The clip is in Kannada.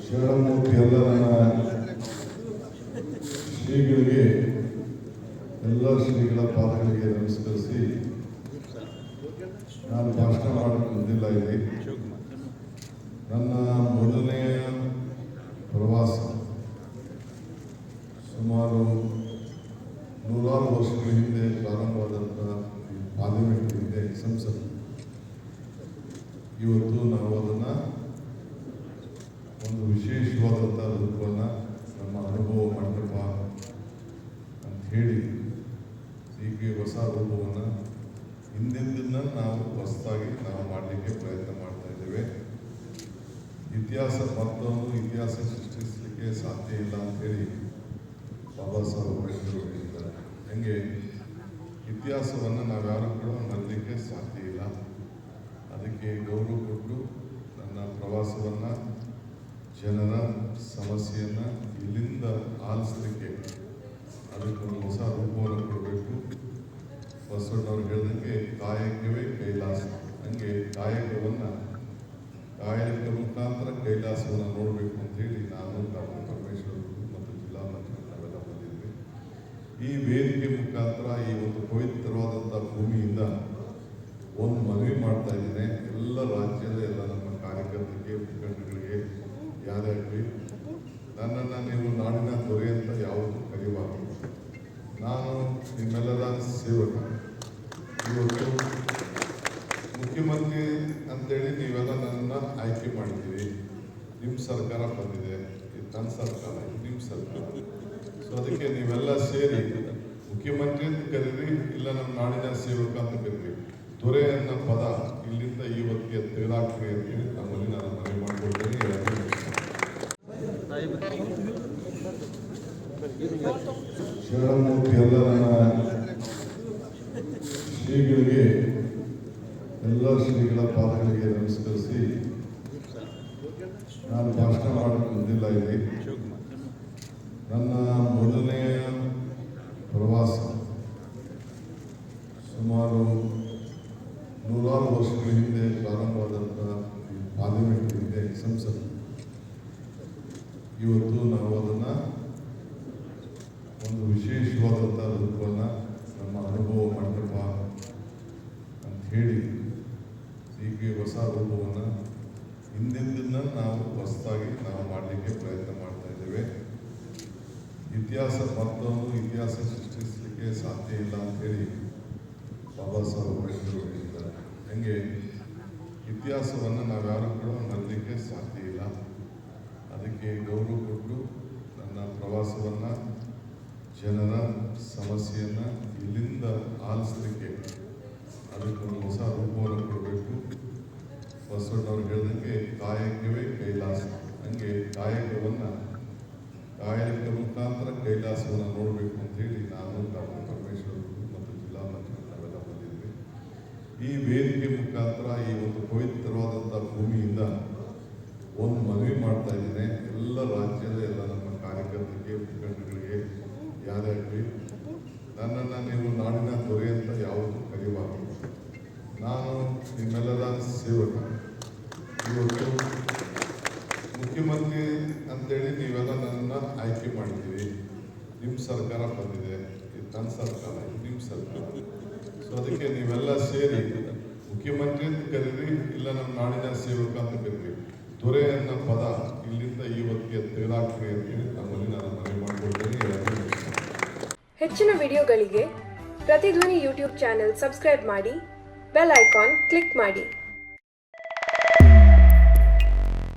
ಶರಣಮೂರ್ತಿ ಎಲ್ಲ ನನ್ನ ಶ್ರೀಗಳಿಗೆ ಎಲ್ಲ ಶ್ರೀಗಳ ಪಾದಗಳಿಗೆ ನಮಸ್ಕರಿಸಿ ನಾನು ಭಾಷಣ ಮಾಡಕ್ಕೆ ಬಂದಿಲ್ಲ ಇಲ್ಲಿ. ನನ್ನ ಮೊದಲನೆಯ ಪ್ರವಾಸ ಸುಮಾರು 100 ವರ್ಷಗಳ ಹಿಂದೆ ಪ್ರಾರಂಭವಾದಂಥ ಪಾರ್ಲಿಮೆಂಟ್ ಹಿಂದೆ ಸಂಸತ್, ಇವತ್ತು ನಾವು ಅದನ್ನು ಒಂದು ವಿಶೇಷವಾದಂಥ ರೂಪವನ್ನು ನಮ್ಮ ಅನುಭವ ಮಂಟಪ ಅಂತ ಹೇಳಿ ಹೀಗೆ ಹೊಸ ರೂಪವನ್ನು ಹಿಂದಿಂದನ್ನು ನಾವು ಹೊಸದಾಗಿ ಮಾಡಲಿಕ್ಕೆ ಪ್ರಯತ್ನ ಮಾಡ್ತಾ ಇದ್ದೇವೆ. ಮತ್ತೊಂದು ಇತಿಹಾಸ ಸೃಷ್ಟಿಸಲಿಕ್ಕೆ ಸಾಧ್ಯ ಇಲ್ಲ ಅಂತೇಳಿ ಬಾಬಾ ಸಾಹೇಬ್ ಅಂಬೇಡ್ಕರ್ ಹೇಳಿದ್ದಾರೆ. ಹಂಗೆ ಇತಿಹಾಸವನ್ನು ನಾವ್ಯಾರು ಕೂಡ ಮರಲಿಕ್ಕೆ ಸಾಧ್ಯ ಇಲ್ಲ. ಅದಕ್ಕೆ ಗೌರವ ಕೊಟ್ಟು ನನ್ನ ಪ್ರವಾಸವನ್ನು ಜನರ ಸಮಸ್ಯೆಯನ್ನು ಇಲ್ಲಿಂದ ಆಲಿಸಲಿಕ್ಕೆ ಅದಕ್ಕೊಂದು ಹೊಸ ರೂಪವನ್ನು ಕೊಡಬೇಕು. ಬಸವಣ್ಣವ್ರು ಹೇಳಿದಂಗೆ ಕಾಯಕವೇ ಕೈಲಾಸ. ಹಂಗೆ ಕಾಯಕವನ್ನು ಕಾಯಕ ಮುಖಾಂತರ ಕೈಲಾಸವನ್ನು ನೋಡಬೇಕು ಅಂತೇಳಿ ನಾನು ಡಾಕ್ಟರ್ ಪರಮೇಶ್ವರ್ ಮತ್ತು ಜಿಲ್ಲಾ ಮಂತ್ರಿ ನಾವೆಲ್ಲ ಬಂದಿದ್ವಿ. ಈ ವೇದಿಕೆ ಮುಖಾಂತರ ಈ ಒಂದು ಪವಿತ್ರವಾದಂಥ ಭೂಮಿಯಿಂದ ಒಂದು ಮನವಿ ಮಾಡ್ತಾ ಇದ್ದೇನೆ. ಎಲ್ಲ ರಾಜ್ಯದ ಎಲ್ಲ ನಮ್ಮ ಕಾರ್ಯಕರ್ತರಿಗೆ, ಮುಖಂಡರಿಗೆ, ಯಾರ್ಯಾರಿಗೆ ನನ್ನನ್ನು ನೀವು ನಾಡಿನ ದೊರೆ ಅಂತ ಯಾವುದು ಕರೆಯಬಾರದು. ನಾನು ನಿಮ್ಮೆಲ್ಲರ ಸೇವಕ. ಇವತ್ತು ಮುಖ್ಯಮಂತ್ರಿ ಅಂತೇಳಿ ನೀವೆಲ್ಲ ನನ್ನನ್ನು ಆಯ್ಕೆ ಮಾಡಿದ್ದೀವಿ. ನಿಮ್ಮ ಸರ್ಕಾರ ಬಂದಿದೆ, ಇದು ನನ್ನ ಸರ್ಕಾರ, ಇದು ನಿಮ್ಮ ಸರ್ಕಾರ. ಸೊ ಅದಕ್ಕೆ ನೀವೆಲ್ಲ ಸೇರಿ ಮುಖ್ಯಮಂತ್ರಿ ಅಂತ ಕರೀರಿ, ಇಲ್ಲ ನಮ್ಮ ನಾಡಿನ ಸೇವಕ ಅಂತ ಕರೀರಿ. ದೊರೆ ಅನ್ನೋ ಪದ ಇಲ್ಲಿಂದ ಇವತ್ತಿಗೆ ತೆಗೆದಾಕ್ರಿ ಅಂತೇಳಿ ನಮ್ಮಲ್ಲಿ ನಾನು ಮನವಿ ಮಾಡಿಕೊಳ್ತೇನೆ. ಶರಣಮೂರ್ತಿ ಎಲ್ಲ ನನ್ನ ಶ್ರೀಗಳಿಗೆ ಎಲ್ಲ ಶ್ರೀಗಳ ಪಾದಗಳಿಗೆ ನಮಸ್ಕರಿಸಿ ನಾನು ಭಾಷಣ ಮಾಡಕ್ಕೆ ಬಂದಿಲ್ಲ ಇಲ್ಲಿ. ನನ್ನ ಮೊದಲನೆಯ ಪ್ರವಾಸ ಸುಮಾರು 100 ವರ್ಷಗಳ ಹಿಂದೆ ಪ್ರಾರಂಭವಾದಂಥ ಪಾರ್ಲಿಮೆಂಟ್ ಹಿಂದೆ ಸಂಸತ್, ಇವತ್ತು ನಾವು ಅದನ್ನು ಒಂದು ವಿಶೇಷವಾದಂಥ ರೂಪವನ್ನು ನಮ್ಮ ಅನುಭವ ಮಂಟಪ ಅಂತ ಹೇಳಿ ಹೀಗೆ ಹೊಸ ರೂಪವನ್ನು ಹಿಂದಿಂದನ್ನು ನಾವು ಹೊಸದಾಗಿ ಮಾಡಲಿಕ್ಕೆ ಪ್ರಯತ್ನ ಮಾಡ್ತಾ ಇದ್ದೇವೆ. ಮತ್ತೊಂದು ಇತಿಹಾಸ ಸೃಷ್ಟಿಸಲಿಕ್ಕೆ ಸಾಧ್ಯ ಇಲ್ಲ ಅಂತೇಳಿ ಬಾಬಾ ಸಾಹೇಬ್ ಅಂಬೇಡ್ಕರ್ ಹೇಳಿದ್ದಾರೆ. ಹಂಗೆ ಇತಿಹಾಸವನ್ನು ನಾವ್ಯಾರು ಕೂಡ ಮರಲಿಕ್ಕೆ ಸಾಧ್ಯ ಇಲ್ಲ. ಅದಕ್ಕೆ ಗೌರವ ಕೊಟ್ಟು ನನ್ನ ಪ್ರವಾಸವನ್ನು ಜನರ ಸಮಸ್ಯೆಯನ್ನು ಇಲ್ಲಿಂದ ಆಲಿಸಲಿಕ್ಕೆ ಅದಕ್ಕೊಂದು ಹೊಸ ರೂಪವನ್ನು ಕೊಡಬೇಕು. ಬಸವಣ್ಣವ್ರು ಹೇಳಿದಂಗೆ ಕಾಯಕವೇ ಕೈಲಾಸ. ಹಂಗೆ ಕಾಯಕವನ್ನು ಕಾಯಕ ಮುಖಾಂತರ ಕೈಲಾಸವನ್ನು ನೋಡಬೇಕು ಅಂತೇಳಿ ನಾನು ಡಾಕ್ಟರ್ ಪರಮೇಶ್ವರ್ ಮತ್ತು ಜಿಲ್ಲಾ ಮಂತ್ರಿ ನಾವೆಲ್ಲ ಬಂದಿದ್ವಿ. ಈ ವೇದಿಕೆ ಮುಖಾಂತರ ಈ ಒಂದು ಪವಿತ್ರವಾದಂಥ ಭೂಮಿಯಿಂದ ಒಂದು ಮನವಿ ಮಾಡ್ತಾ ಇದ್ದೇನೆ. ಎಲ್ಲ ರಾಜ್ಯದ ಎಲ್ಲ ನಮ್ಮ ಕಾರ್ಯಕರ್ತರಿಗೆ, ಮುಖಂಡರಿಗೆ, ಯಾರ್ಯಾರಿಗೆ ನನ್ನನ್ನು ನೀವು ನಾಡಿನ ದೊರೆ ಅಂತ ಯಾವುದು ಕರೆಯಬಾರದು. ನಾನು ನಿಮ್ಮೆಲ್ಲರ ಸೇವಕ. ಇವತ್ತು ಮುಖ್ಯಮಂತ್ರಿ ಅಂತೇಳಿ ನೀವೆಲ್ಲ ನನ್ನನ್ನು ಆಯ್ಕೆ ಮಾಡಿದ್ದೀವಿ. ನಿಮ್ಮ ಸರ್ಕಾರ ಬಂದಿದೆ, ಇದು ನನ್ನ ಸರ್ಕಾರ, ಇದು ನಿಮ್ಮ ಸರ್ಕಾರ. ಸೊ ಅದಕ್ಕೆ ನೀವೆಲ್ಲ ಸೇರಿ ಮುಖ್ಯಮಂತ್ರಿ ಅಂತ ಕರೀರಿ, ಇಲ್ಲ ನಮ್ಮ ನಾಡಿನ ಸೇವಕ ಅಂತ ಕರೀರಿ. ದೊರೆ ಅನ್ನೋ ಪದ ಇಲ್ಲಿಂದ ಇವತ್ತಿಗೆ ತೆಗೆದಾಕ್ರಿ ಅಂತೇಳಿ ನಮ್ಮಲ್ಲಿ ನಾನು ಮನವಿ ಮಾಡಿಕೊಳ್ತೇನೆ. ಹೆಚ್ಚಿನ ವಿಡಿಯೋಗಳಿಗೆ ಪ್ರತಿಧ್ವನಿ ಯೂಟ್ಯೂಬ್ ಚಾನೆಲ್ ಸಬ್ಸ್ಕ್ರೈಬ್ ಮಾಡಿ, ಬೆಲ್ ಐಕಾನ್ ಕ್ಲಿಕ್ ಮಾಡಿ.